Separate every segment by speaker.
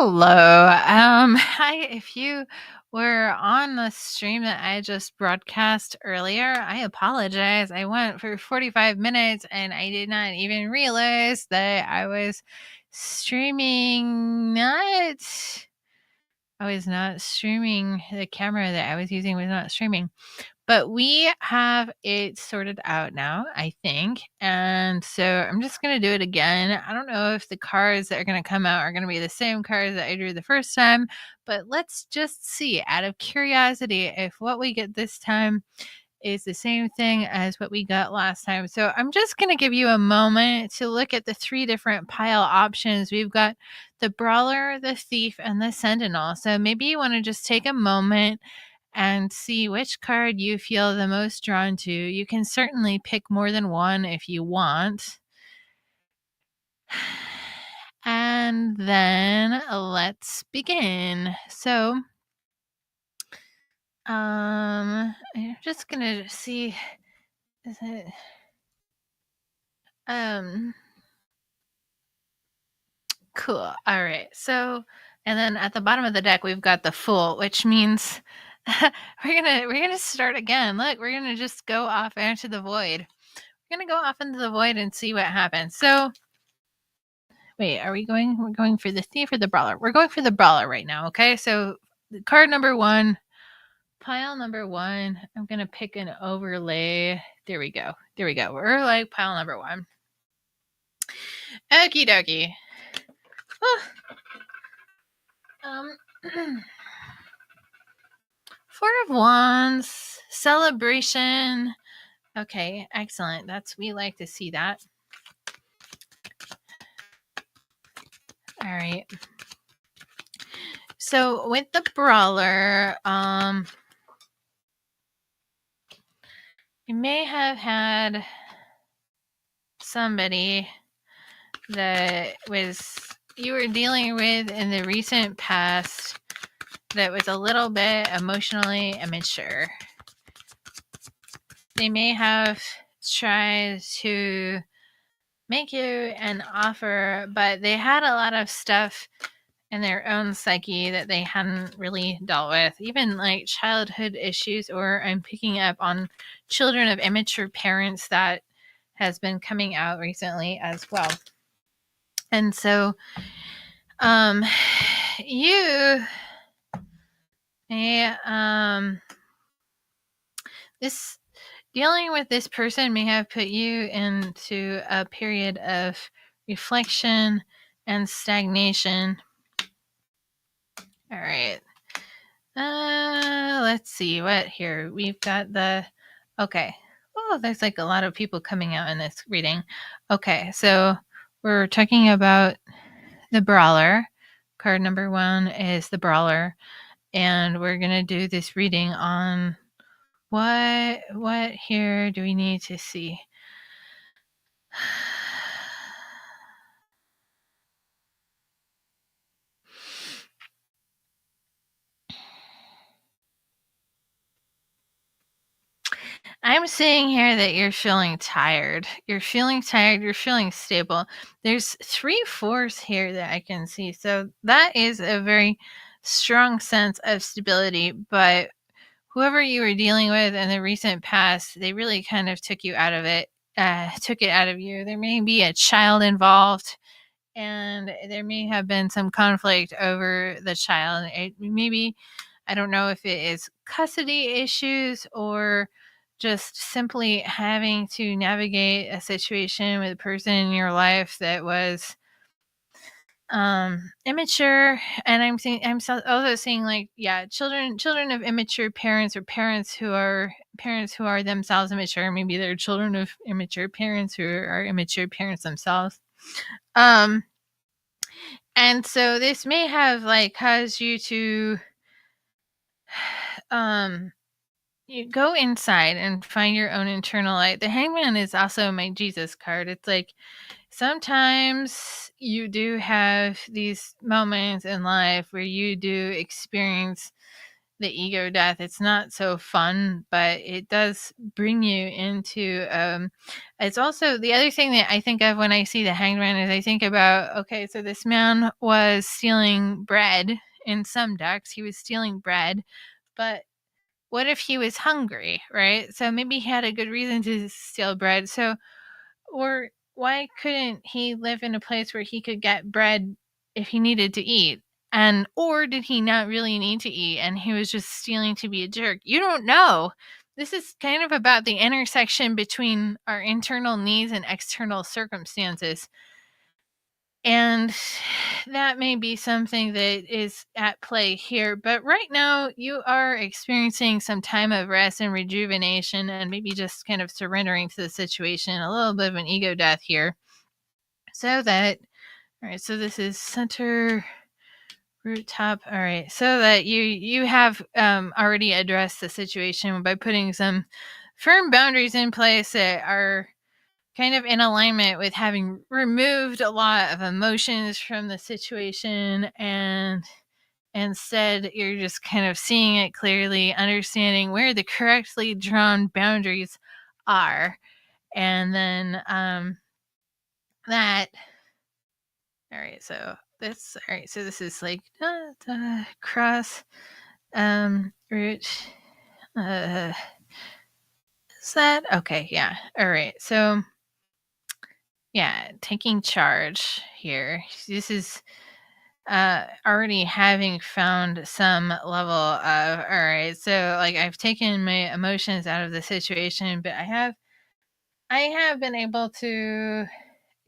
Speaker 1: Hello. Hi. If you were on the stream that I just broadcast earlier, I apologize. I went for 45 minutes and I did not even realize that I was streaming not. I was not streaming. The camera that I was using was not streaming. But we have it sorted out now, I think. And so I'm just going to do it again. I don't know if the cards that are going to come out are going to be the same cards that I drew the first time, but let's just see out of curiosity if what we get this time is the same thing as what we got last time. So I'm just going to give you a moment to look at the three different pile options. We've got the brawler, the thief, and the sentinel. So maybe you want to just take a moment and see which card you feel the most drawn to. You can certainly pick more than one if you want. And then let's begin. So, I'm just gonna see. Is it? Cool. All right. So, and then at the bottom of the deck we've got the Fool, which means we're gonna start again. Look, we're gonna just go off into the void. We're gonna go off into the void and see what happens. So, wait, we're going for the thief or the brawler? We're going for the brawler right now. Okay. So, card number one, pile number one. I'm gonna pick an overlay. There we go. We're like pile number one. Okie dokie. Four of Wands, celebration. Okay, excellent. We like to see that. All right. So with the brawler, you may have had somebody that you were dealing with in the recent past that was a little bit emotionally immature. They may have tried to make you an offer, but they had a lot of stuff in their own psyche that they hadn't really dealt with, even like childhood issues, or I'm picking up on children of immature parents that has been coming out recently as well. And so you this dealing with this person may have put you into a period of reflection and stagnation. All right. Let's see what here. We've got okay. Oh, there's like a lot of people coming out in this reading. Okay, so we're talking about the brawler. Card number one is the brawler. And we're going to do this reading on what here do we need to see? I'm seeing here that you're feeling tired. You're feeling stable. There's 3 4s here that I can see. So that is a very strong sense of stability. But whoever you were dealing with in the recent past, they really kind of took it out of you. There may be a child involved, and there may have been some conflict over the child. Maybe, I don't know if it is custody issues or just simply having to navigate a situation with a person in your life that was immature. And I'm also seeing like, yeah, children of immature parents, or parents who are themselves immature. Maybe they're children of immature parents who are immature parents themselves. And so this may have like caused you to you go inside and find your own internal light. The Hangman is also my Jesus card. It's like sometimes you do have these moments in life where you do experience the ego death. It's not so fun, but it does bring you into it's also the other thing that I think of when I see the Hanged Man is I think about, okay, so this man was stealing bread. In some decks he was stealing bread, but what if he was hungry, right? So maybe he had a good reason to steal bread. So, or why couldn't he live in a place where he could get bread if he needed to eat? And or did he not really need to eat and he was just stealing to be a jerk? You don't know. This is kind of about the intersection between our internal needs and external circumstances. And that may be something that is at play here. But right now, you are experiencing some time of rest and rejuvenation and maybe just kind of surrendering to the situation, a little bit of an ego death here. So that, all right, so this is center, root, top. All right, so that you have already addressed the situation by putting some firm boundaries in place that are kind of in alignment with having removed a lot of emotions from the situation, and instead you're just kind of seeing it clearly, understanding where the correctly drawn boundaries are, and then that all right, so this is like cross root is that okay? Yeah, all right, so yeah, taking charge here. This is already having found some level of, all right, so like I've taken my emotions out of the situation, but I have been able to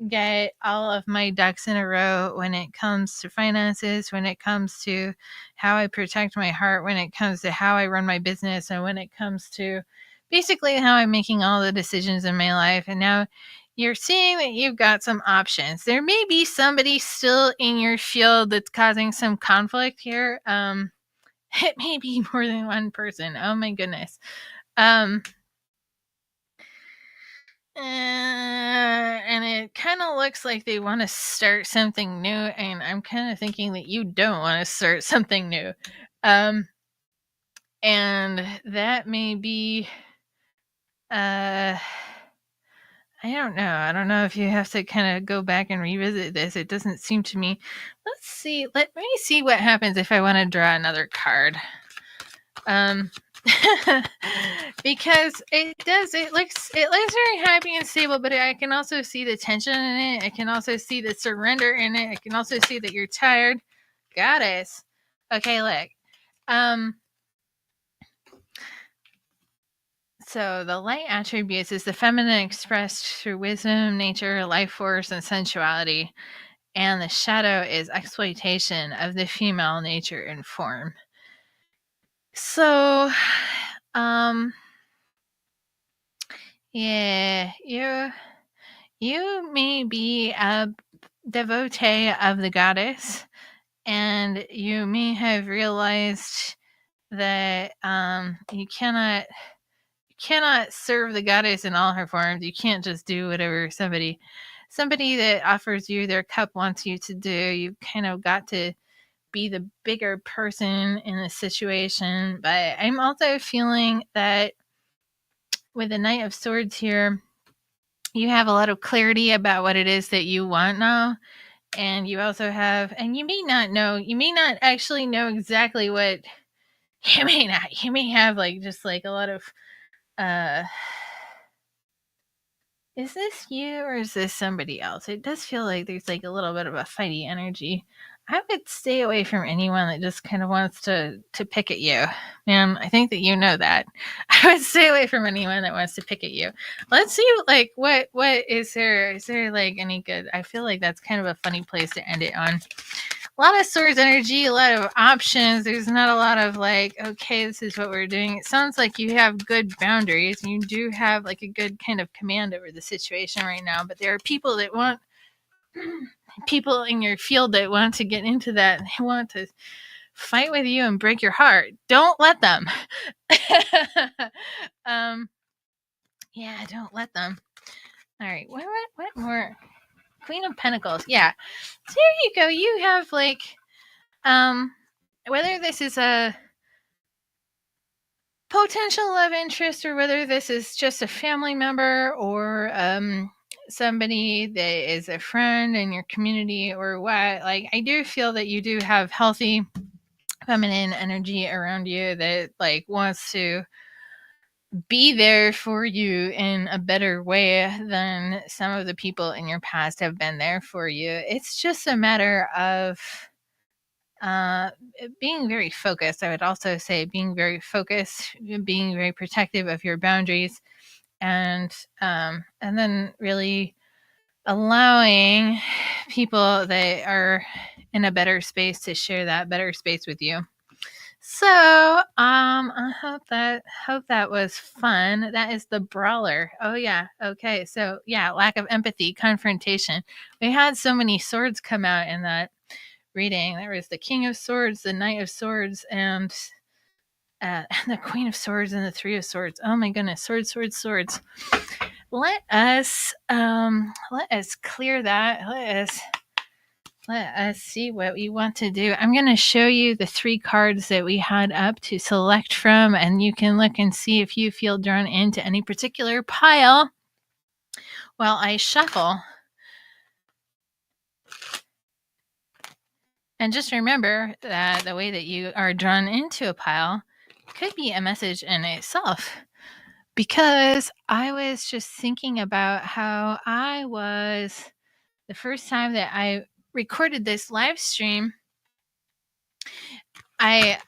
Speaker 1: get all of my ducks in a row when it comes to finances, when it comes to how I protect my heart, when it comes to how I run my business, and when it comes to basically how I'm making all the decisions in my life. And now you're seeing that you've got some options. There may be somebody still in your field that's causing some conflict here. It may be more than one person. Oh my goodness. And it kind of looks like they want to start something new, and I'm kind of thinking that you don't want to start something new. And that may be, I don't know. I don't know if you have to kind of go back and revisit this. It doesn't seem to me. Let's see. Let me see what happens if I want to draw another card. Because it looks very happy and stable, but I can also see the tension in it. I can also see the surrender in it. I can also see that you're tired. Goddess. Okay, look. So the light attributes is the feminine expressed through wisdom, nature, life force, and sensuality. And the shadow is exploitation of the female nature and form. So, yeah, you may be a devotee of the goddess, and you may have realized that you cannot serve the goddess in all her forms. You can't just do whatever somebody that offers you their cup wants you to do. You've kind of got to be the bigger person in the situation. But I'm also feeling that with the Knight of Swords here, you have a lot of clarity about what it is that you want now. And you also have, and you may not actually know exactly what, you may have like just like a lot of, is this you or is this somebody else? It does feel like there's like a little bit of a fighty energy. I would stay away from anyone that just kind of wants to pick at you. Man, I think that you know that. I would stay away from anyone that wants to pick at you. Let's see, like, what is there like any good? I feel like that's kind of a funny place to end it on. A lot of swords energy, a lot of options. There's not a lot of like, okay, this is what we're doing. It sounds like you have good boundaries. You do have like a good kind of command over the situation right now, but there are people that want people in your field that want to get into that. They want to fight with you and break your heart. Don't let them. Yeah, don't let them. All right, what more? Queen of Pentacles. Yeah. So there you go. You have like whether this is a potential love interest, or whether this is just a family member or somebody that is a friend in your community or what. Like, I do feel that you do have healthy feminine energy around you that like wants to be there for you in a better way than some of the people in your past have been there for you. It's just a matter of being very focused. I would also say being very focused, being very protective of your boundaries, and then really allowing people that are in a better space to share that better space with you. So, I hope that was fun. That is the brawler. Oh yeah. Okay. So yeah, lack of empathy, confrontation. We had so many swords come out in that reading. There was the King of Swords, the Knight of Swords, and the Queen of Swords and the Three of Swords. Oh my goodness, swords, swords, swords. Let us clear that. Let us see what we want to do. I'm going to show you the 3 cards that we had up to select from, and you can look and see if you feel drawn into any particular pile while I shuffle. And just remember that the way that you are drawn into a pile could be a message in itself. Because I was just thinking about how I was the first time that I recorded this live stream. I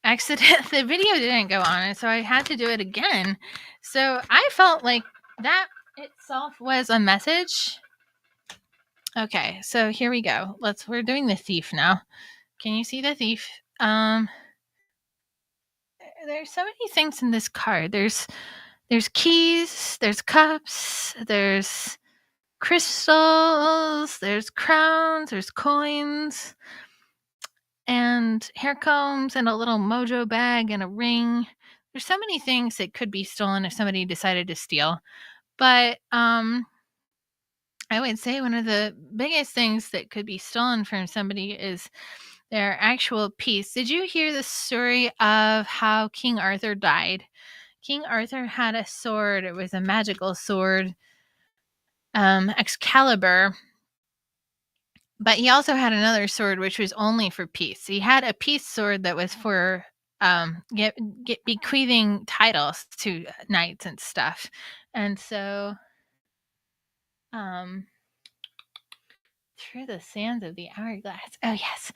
Speaker 1: the video didn't go on, and so I had to do it again. So I felt like that itself was a message. Okay, so here we go. We're doing the thief now. Can you see the thief? There's so many things in this card. There's keys, there's cups, there's crystals, there's crowns, there's coins, and hair combs, and a little mojo bag, and a ring. There's so many things that could be stolen if somebody decided to steal. But I would say one of the biggest things that could be stolen from somebody is their actual peace. Did you hear the story of how King Arthur died? King Arthur had a sword. It was a magical sword, Excalibur. But he also had another sword which was only for peace. He had a peace sword that was for bequeathing titles to knights and stuff. And so through the sands of the hourglass. Oh yes.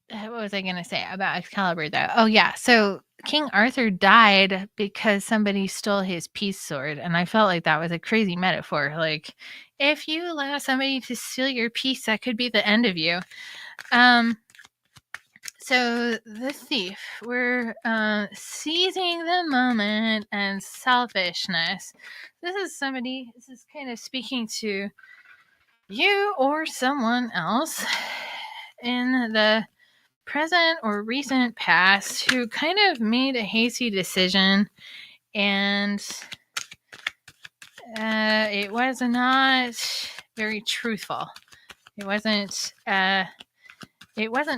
Speaker 1: What was I going to say about Excalibur though? Oh yeah. So King Arthur died because somebody stole his peace sword, and I felt like that was a crazy metaphor. Like, if you allow somebody to steal your peace, that could be the end of you. So the thief, we're seizing the moment and selfishness. This is kind of speaking to you or someone else in the present or recent past who kind of made a hasty decision, and it was not very truthful. It wasn't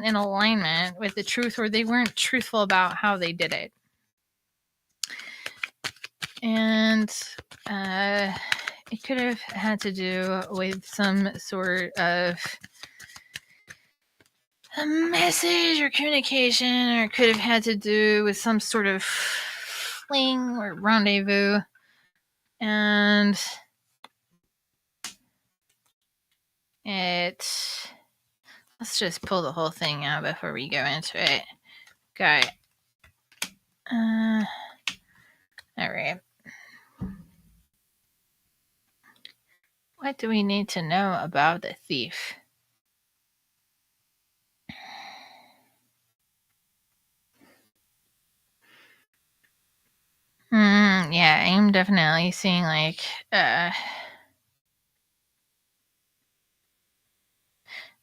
Speaker 1: in alignment with the truth, or they weren't truthful about how they did it. And it could have had to do with some sort of a message or communication, or it could have had to do with some sort of fling or rendezvous. And let's just pull the whole thing out before we go into it. Okay. All right. What do we need to know about the thief? Yeah, I'm definitely seeing like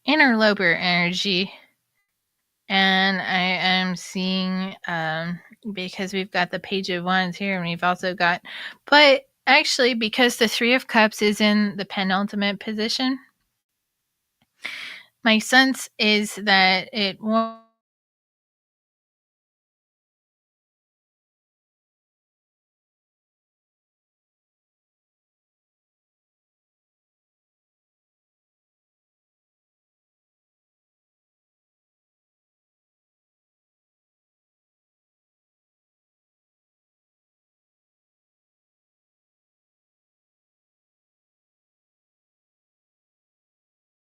Speaker 1: interloper energy, and I am seeing because we've got the Page of Wands here, and we've also got, but actually because the Three of Cups is in the penultimate position, My sense is that it won't